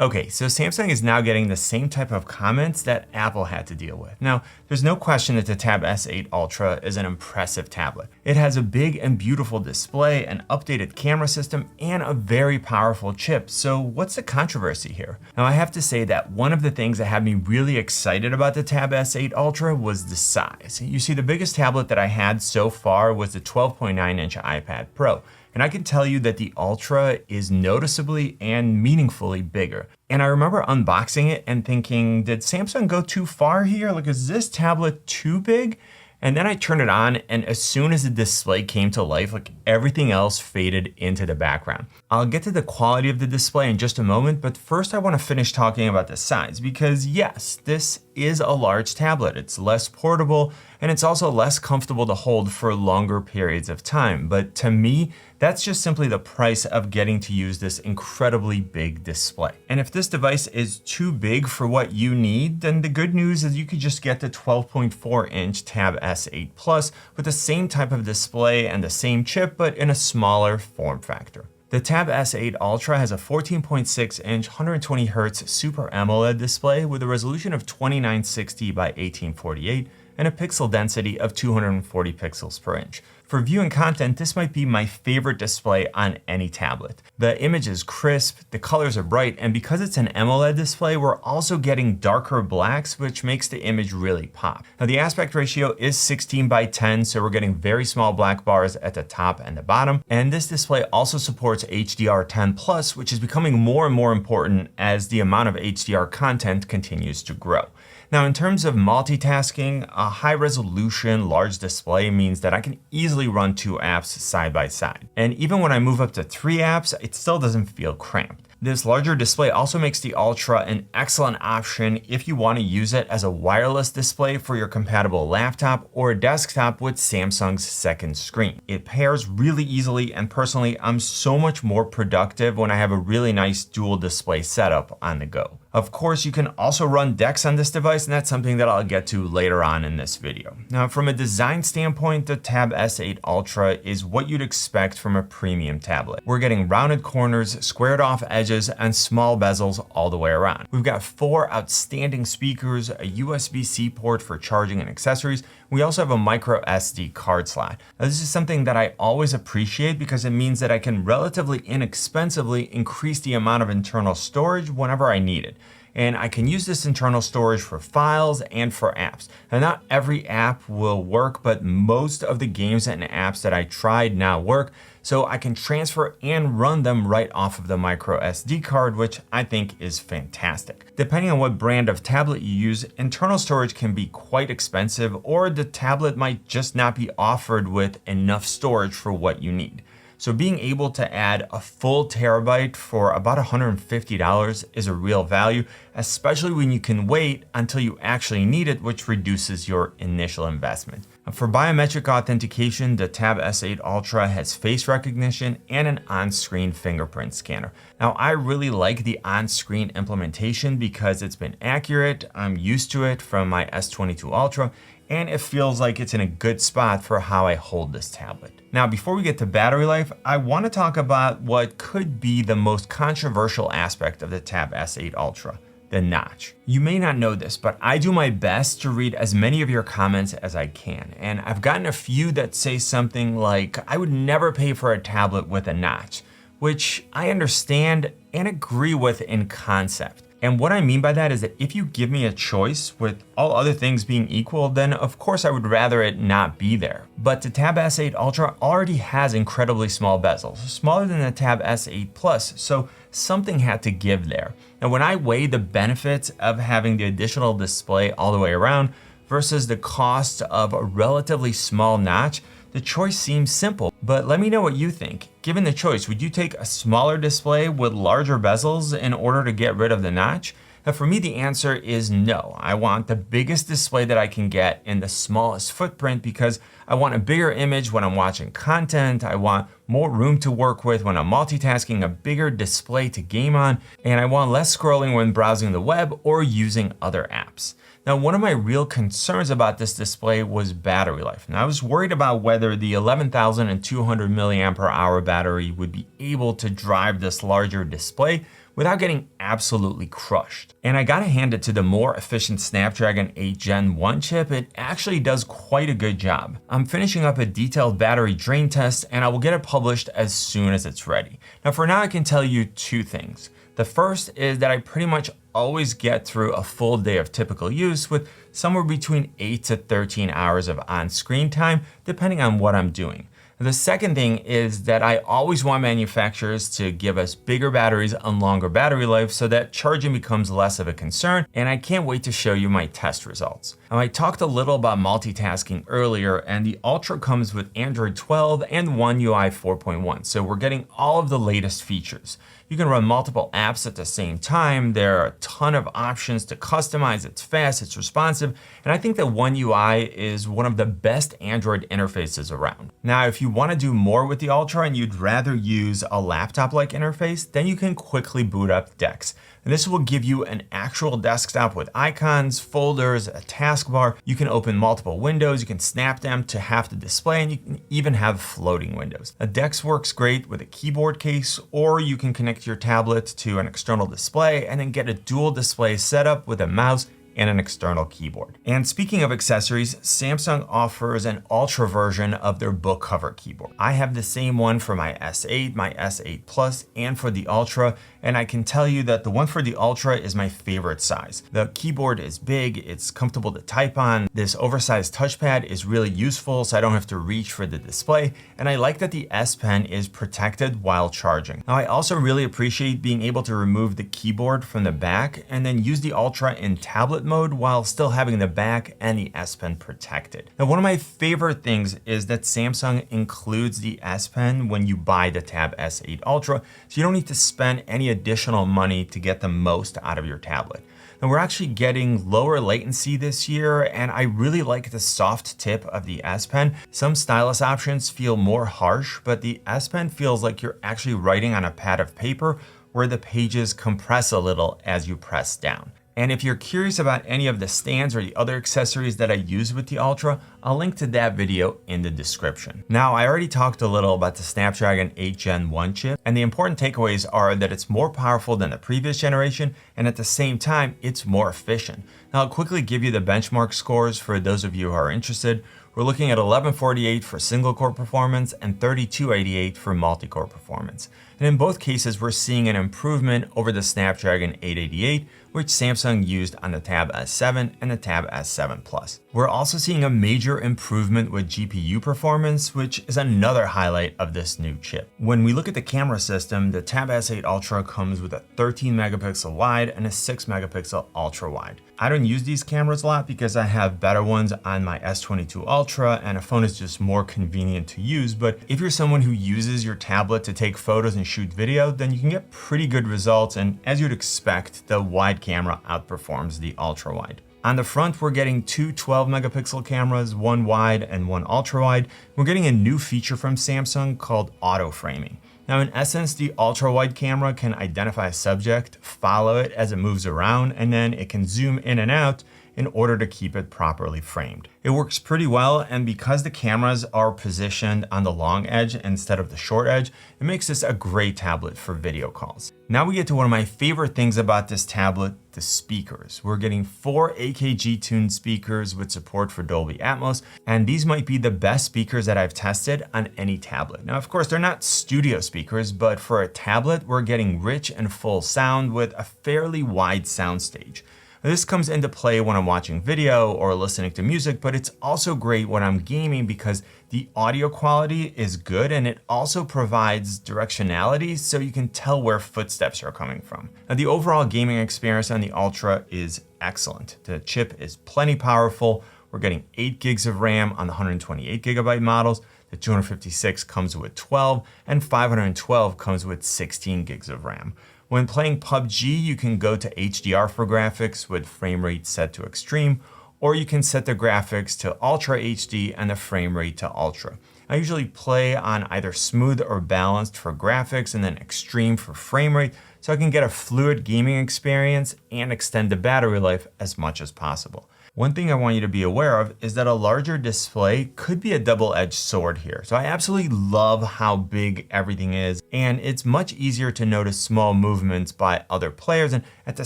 Okay, so Samsung is now getting the same type of comments that Apple had to deal with. Now, there's no question that the Tab S8 Ultra is an impressive tablet. It has a big and beautiful display, an updated camera system, and a very powerful chip. So what's the controversy here? Now, I have to say that one of the things that had me really excited about the Tab S8 Ultra was the size. You see, the biggest tablet that I had so far was the 12.9-inch iPad Pro. And I can tell you that the Ultra is noticeably and meaningfully bigger. And I remember unboxing it and thinking, did Samsung go too far here? Like, is this tablet too big? And then I turned it on, and as soon as the display came to life, like everything else faded into the background. I'll get to the quality of the display in just a moment, but first I want to finish talking about the size because yes, this is a large tablet. It's less portable and it's also less comfortable to hold for longer periods of time. But to me, that's just simply the price of getting to use this incredibly big display. And if this device is too big for what you need, then the good news is you could just get the 12.4-inch Tab S8 Plus with the same type of display and the same chip, but in a smaller form factor. The Tab S8 Ultra has a 14.6-inch 120Hz Super AMOLED display with a resolution of 2960 by 1848 and a pixel density of 240 pixels per inch. For viewing content, this might be my favorite display on any tablet. The image is crisp, the colors are bright, and because it's an AMOLED display, we're also getting darker blacks, which makes the image really pop. Now, the aspect ratio is 16:10, so we're getting very small black bars at the top and the bottom. And this display also supports HDR10+, which is becoming more and more important as the amount of HDR content continues to grow. Now, in terms of multitasking, a high-resolution large display means that I can easily run 2 apps side by side. And even when I move up to 3 apps, it still doesn't feel cramped. This larger display also makes the Ultra an excellent option if you want to use it as a wireless display for your compatible laptop or a desktop with Samsung's second screen. It pairs really easily, and personally, I'm so much more productive when I have a really nice dual display setup on the go. Of course, you can also run DeX on this device, and that's something that I'll get to later on in this video. Now, from a design standpoint, the Tab S8 Ultra is what you'd expect from a premium tablet. We're getting rounded corners, squared off edges, and small bezels all the way around. We've got 4 outstanding speakers, a USB-C port for charging and accessories. We also have a micro SD card slot. Now, this is something that I always appreciate because it means that I can relatively inexpensively increase the amount of internal storage whenever I need it. And I can use this internal storage for files and for apps. Now, not every app will work, but most of the games and apps that I tried now work, so I can transfer and run them right off of the micro SD card, which I think is fantastic. Depending on what brand of tablet you use, internal storage can be quite expensive, or the tablet might just not be offered with enough storage for what you need. So being able to add a full terabyte for about $150 is a real value, especially when you can wait until you actually need it, which reduces your initial investment. For biometric authentication, the Tab S8 Ultra has face recognition and an on-screen fingerprint scanner. Now, I really like the on-screen implementation because it's been accurate. I'm used to it from my S22 Ultra, and it feels like it's in a good spot for how I hold this tablet. Now, before we get to battery life, I want to talk about what could be the most controversial aspect of the Tab S8 Ultra, the notch. You may not know this, but I do my best to read as many of your comments as I can, and I've gotten a few that say something like, I would never pay for a tablet with a notch, which I understand and agree with in concept. And what I mean by that is that if you give me a choice, with all other things being equal, then of course I would rather it not be there. But the Tab S8 Ultra already has incredibly small bezels, smaller than the Tab S8 Plus, so something had to give there. Now, when I weigh the benefits of having the additional display all the way around versus the cost of a relatively small notch, the choice seems simple, but let me know what you think. Given the choice, would you take a smaller display with larger bezels in order to get rid of the notch? Now, for me, the answer is no. I want the biggest display that I can get in the smallest footprint because I want a bigger image when I'm watching content. I want more room to work with when I'm multitasking, a bigger display to game on, and I want less scrolling when browsing the web or using other apps. Now, one of my real concerns about this display was battery life. Now, I was worried about whether the 11,200 milliampere hour battery would be able to drive this larger display, without getting absolutely crushed. And I gotta hand it to the more efficient Snapdragon 8 Gen 1 chip. It actually does quite a good job. I'm finishing up a detailed battery drain test, and I will get it published as soon as it's ready. Now for now, I can tell you two things. The first is that I pretty much always get through a full day of typical use with somewhere between 8 to 13 hours of on-screen time, depending on what I'm doing. The second thing is that I always want manufacturers to give us bigger batteries and longer battery life so that charging becomes less of a concern, and I can't wait to show you my test results. Now, I talked a little about multitasking earlier, and the Ultra comes with Android 12 and One UI 4.1, so we're getting all of the latest features. You can run multiple apps at the same time. There are a ton of options to customize. It's fast, it's responsive, and I think that One UI is one of the best Android interfaces around. Now, if you want to do more with the Ultra and you'd rather use a laptop-like interface, then you can quickly boot up Dex. And this will give you an actual desktop with icons, folders, a taskbar. You can open multiple windows, you can snap them to half the display, and you can even have floating windows. A Dex works great with a keyboard case, or you can connect your tablet to an external display and then get a dual display setup with a mouse and an external keyboard. And speaking of accessories, Samsung offers an Ultra version of their book cover keyboard. I have the same one for my S8, my S8 Plus, and for the Ultra, and I can tell you that the one for the Ultra is my favorite size. The keyboard is big, it's comfortable to type on, this oversized touchpad is really useful so I don't have to reach for the display, and I like that the S Pen is protected while charging. Now I also really appreciate being able to remove the keyboard from the back and then use the Ultra in tablet mode while still having the back and the S Pen protected. Now, one of my favorite things is that Samsung includes the S Pen when you buy the Tab S8 Ultra, so you don't need to spend any additional money to get the most out of your tablet. Now, we're actually getting lower latency this year, and I really like the soft tip of the S Pen. Some stylus options feel more harsh, but the S Pen feels like you're actually writing on a pad of paper where the pages compress a little as you press down. And if you're curious about any of the stands or the other accessories that I use with the Ultra, I'll link to that video in the description. Now, I already talked a little about the Snapdragon 8 Gen 1 chip, and the important takeaways are that it's more powerful than the previous generation, and at the same time, it's more efficient. Now, I'll quickly give you the benchmark scores for those of you who are interested. We're looking at 1148 for single core performance and 3288 for multi-core performance. And in both cases, we're seeing an improvement over the Snapdragon 888, which Samsung used on the Tab S7 and the Tab S7 Plus. We're also seeing a major improvement with GPU performance, which is another highlight of this new chip. When we look at the camera system, the Tab S8 Ultra comes with a 13 megapixel wide and a 6 megapixel ultra wide. I don't use these cameras a lot because I have better ones on my S22 Ultra and a phone is just more convenient to use, but if you're someone who uses your tablet to take photos and shoot video, then you can get pretty good results, and as you'd expect, the wide camera outperforms the ultra wide. On the front, we're getting two 12 megapixel cameras, one wide and one ultra wide. We're getting a new feature from Samsung called auto framing. Now, in essence, the ultra wide camera can identify a subject, follow it as it moves around, and then it can zoom in and out in order to keep it properly framed. It works pretty well, and because the cameras are positioned on the long edge instead of the short edge, it makes this a great tablet for video calls. Now we get to one of my favorite things about this tablet, the speakers. We're getting 4 AKG tuned speakers with support for Dolby Atmos, and these might be the best speakers that I've tested on any tablet. Now, of course, they're not studio speakers, but for a tablet, we're getting rich and full sound with a fairly wide soundstage. This comes into play when I'm watching video or listening to music, but it's also great when I'm gaming because the audio quality is good and it also provides directionality so you can tell where footsteps are coming from. Now, the overall gaming experience on the Ultra is excellent. The chip is plenty powerful. We're getting 8 gigs of RAM on the 128 gigabyte models. The 256 comes with 12 and 512 comes with 16 gigs of RAM. When playing PUBG, you can go to HDR for graphics with frame rate set to extreme, or you can set the graphics to Ultra HD and the frame rate to Ultra. I usually play on either smooth or balanced for graphics and then extreme for frame rate, so I can get a fluid gaming experience and extend the battery life as much as possible. One thing I want you to be aware of is that a larger display could be a double-edged sword here. So I absolutely love how big everything is, and it's much easier to notice small movements by other players, and at the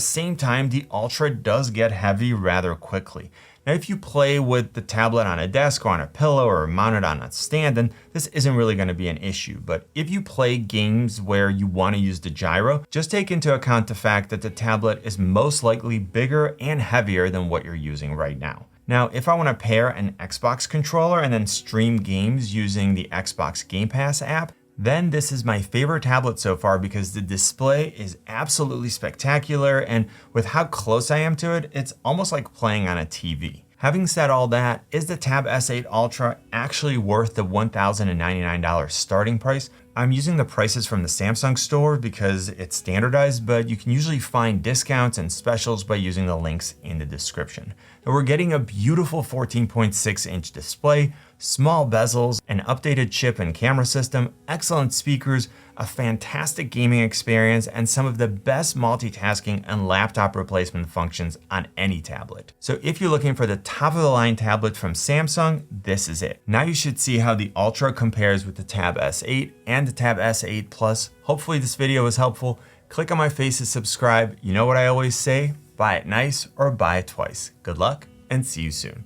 same time, the Ultra does get heavy rather quickly. Now, if you play with the tablet on a desk or on a pillow or mounted on a stand, then this isn't really going to be an issue. But if you play games where you want to use the gyro, just take into account the fact that the tablet is most likely bigger and heavier than what you're using right now. Now, if I want to pair an Xbox controller and then stream games using the Xbox Game Pass app, then this is my favorite tablet so far because the display is absolutely spectacular, and with how close I am to it, it's almost like playing on a TV. Having said all that, is the Tab S8 Ultra actually worth the $1,099 starting price? I'm using the prices from the Samsung store because it's standardized, but you can usually find discounts and specials by using the links in the description. Now we're getting a beautiful 14.6-inch display, small bezels, an updated chip and camera system, excellent speakers, a fantastic gaming experience, and some of the best multitasking and laptop replacement functions on any tablet. So if you're looking for the top of the line tablet from Samsung, this is it. Now you should see how the Ultra compares with the Tab S8 and the Tab S8 Plus. Hopefully this video was helpful. Click on my face to subscribe. You know what I always say, buy it nice or buy it twice. Good luck and see you soon.